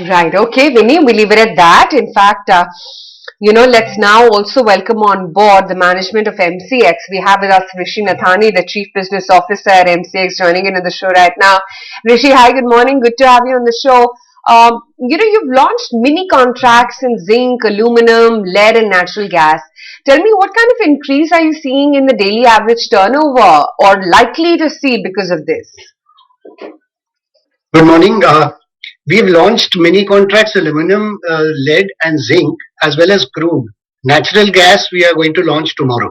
Right. Okay, Vinny, we leave it at that. In fact, let's now also welcome on board the management of MCX. We have with us Rishi Nathany, the Chief Business Officer at MCX, joining in on the show right now. Rishi, hi, good morning. Good to have you on the show. You've launched mini contracts in zinc, aluminum, lead, and natural gas. Tell me, what kind of increase are you seeing in the daily average turnover or likely to see because of this? Good morning. We've launched mini contracts, aluminum, lead, and zinc, as well as crude. Natural gas, we are going to launch tomorrow.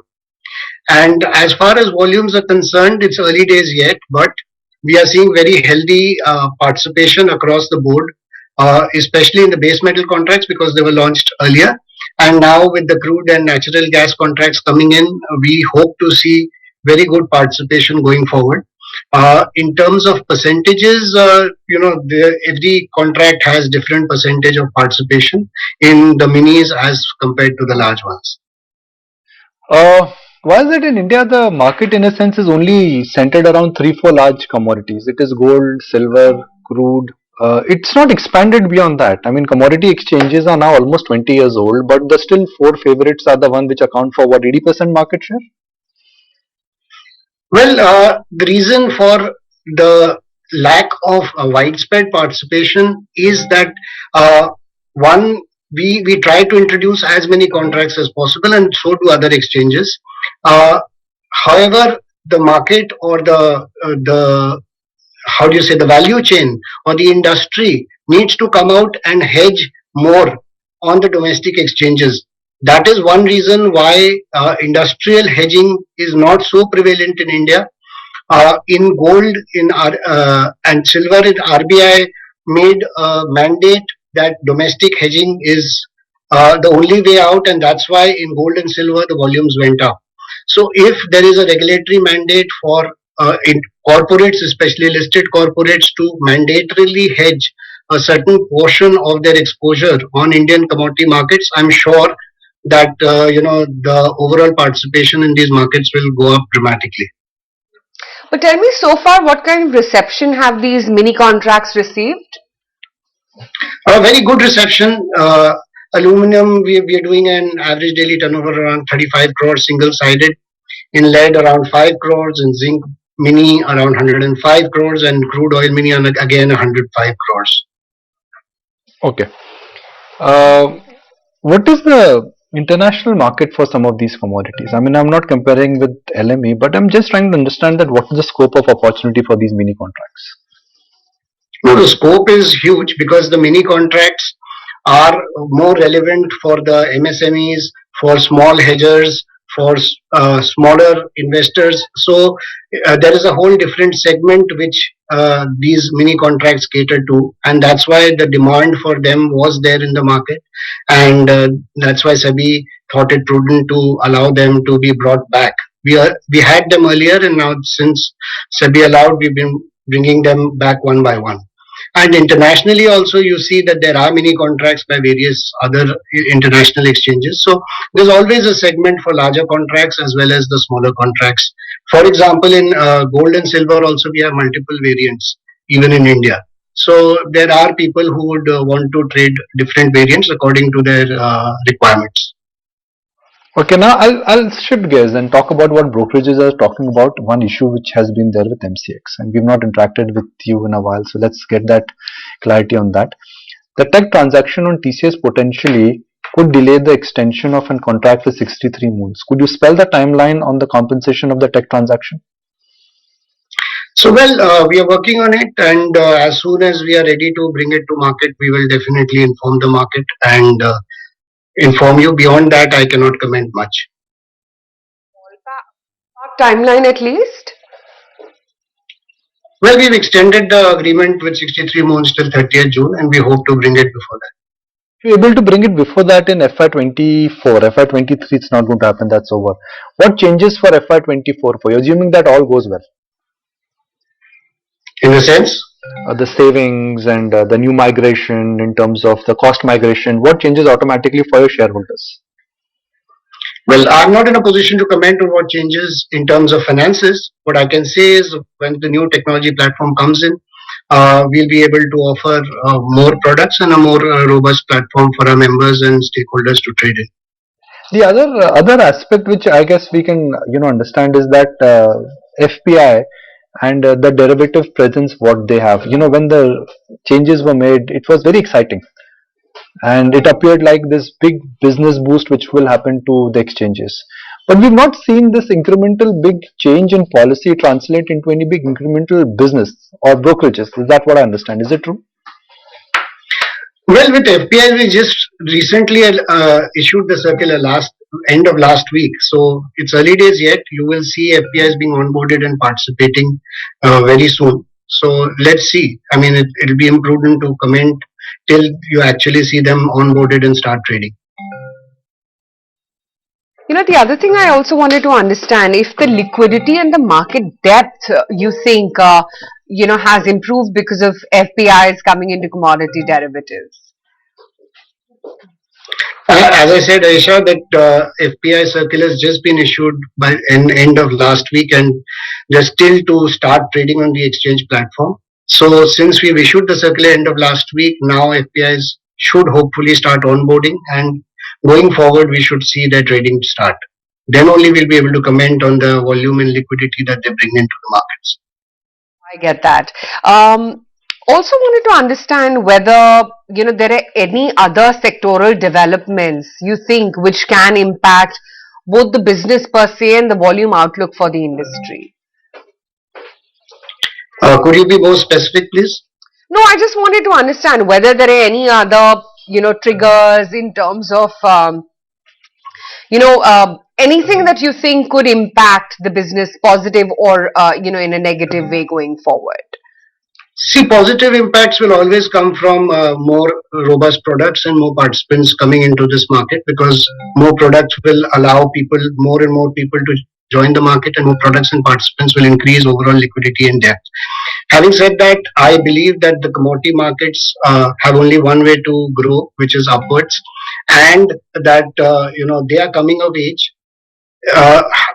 And as far as volumes are concerned, it's early days yet, but we are seeing very healthy participation across the board, especially in the base metal contracts because they were launched earlier. And now with the crude and natural gas contracts coming in, we hope to see very good participation going forward. In terms of percentages, every contract has different percentage of participation in the minis as compared to the large ones. Why is it in India the market in a sense is only centered around 3-4 large commodities? It is gold, silver, crude. It's not expanded beyond that. I mean, commodity exchanges are now almost 20 years old, but the still four favorites are the one which account for what 80% market share. Well, the reason for the lack of widespread participation is that one, we try to introduce as many contracts as possible, and so do other exchanges. However, the market or the how do you say the value chain or the industry needs to come out and hedge more on the domestic exchanges. That is one reason why industrial hedging is not so prevalent in India. In gold and silver, RBI made a mandate that domestic hedging is the only way out, and that's why in gold and silver the volumes went up. So, if there is a regulatory mandate for corporates, especially listed corporates, to mandatorily hedge a certain portion of their exposure on Indian commodity markets, I'm sure that the overall participation in these markets will go up dramatically. But tell me, so far, what kind of reception have these mini contracts received? A very good reception. Aluminum, we are doing an average daily turnover around 35 crores single sided. In lead, around 5 crores. In zinc mini, around 105 crores. And crude oil mini, again, 105 crores. Okay. What is the international market for some of these commodities? I mean, I'm not comparing with LME, but I'm just trying to understand that what is the scope of opportunity for these mini contracts? No, the scope is huge because the mini contracts are more relevant for the MSMEs, for small hedgers, for smaller investors. So there is a whole different segment which these mini contracts cater to, and that's why the demand for them was there in the market, and that's why SEBI thought it prudent to allow them to be brought back. We had them earlier, and now since SEBI allowed, we've been bringing them back one by one. And internationally also, you see that there are mini contracts by various other international exchanges. So there's always a segment for larger contracts as well as the smaller contracts. For example, in gold and silver also we have multiple variants, even in India. So there are people who would want to trade different variants according to their requirements. Okay, now I'll shift gears and talk about what brokerages are talking about. One issue which has been there with MCX, and we've not interacted with you in a while, so let's get that clarity on that. The tech transaction on TCS potentially could delay the extension of a contract for 63 moons. Could you spell the timeline on the compensation of the tech transaction? So, we are working on it, and as soon as we are ready to bring it to market, we will definitely inform the market and inform you. Beyond that, I cannot comment much. Timeline at least? Well, we've extended the agreement with 63 months till 30th June, and we hope to bring it before that. You're able to bring it before that in FY24. FY23, it's not going to happen, that's over. What changes for FY24 for you, assuming that all goes well? In a sense? The savings and the new migration in terms of the cost migration, what changes automatically for your shareholders? Well, I'm not in a position to comment on what changes in terms of finances. What I can say is when the new technology platform comes in, we'll be able to offer more products and a more robust platform for our members and stakeholders to trade in. The other aspect which I guess we can understand is that FPI and the derivative presence what they have. When the changes were made, it was very exciting, and it appeared like this big business boost which will happen to the exchanges. But we've not seen this incremental big change in policy translate into any big incremental business or brokerages. Is that what I understand? Is it true? Well, with FPI, we just recently issued the circular end of last week. So it's early days yet. You will see FPIs being onboarded and participating very soon. So let's see. I mean, it'll be imprudent to comment till you actually see them onboarded and start trading. The other thing I also wanted to understand, if the liquidity and the market depth you think, has improved because of FPIs coming into commodity derivatives. As I said, Aisha, that FPI circular has just been issued by end of last week, and they're still to start trading on the exchange platform. So since we've issued the circular end of last week, now FPIs should hopefully start onboarding, and going forward, we should see their trading start. Then only we'll be able to comment on the volume and liquidity that they bring into the markets. I get that. Also wanted to understand whether there are any other sectoral developments you think which can impact both the business per se and the volume outlook for the industry. Could you be more specific, please? No, I just wanted to understand whether there are any other triggers in terms of anything that you think could impact the business positive or in a negative way going forward. See, positive impacts will always come from more robust products and more participants coming into this market, because more products will allow more and more people to join the market, and more products and participants will increase overall liquidity and depth. Having said that, I believe that the commodity markets have only one way to grow, which is upwards, and that they are coming of age.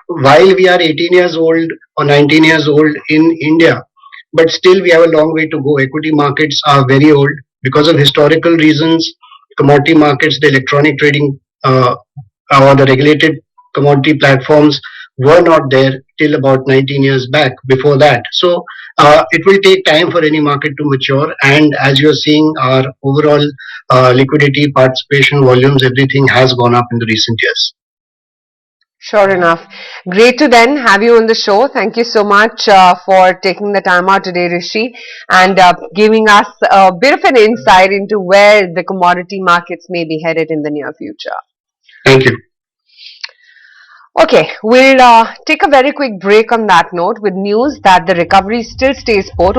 While we are 18 years old or 19 years old in India, but still we have a long way to go. Equity markets are very old because of historical reasons. Commodity markets, the electronic trading or the regulated commodity platforms were not there till about 19 years back before that. So it will take time for any market to mature, and as you're seeing, our overall liquidity, participation, volumes, everything has gone up in the recent years. Sure enough. Great to then have you on the show. Thank you so much for taking the time out today, Rishi, and giving us a bit of an insight into where the commodity markets may be headed in the near future. Thank you. Okay, we'll take a very quick break on that note with news that the recovery still stays put.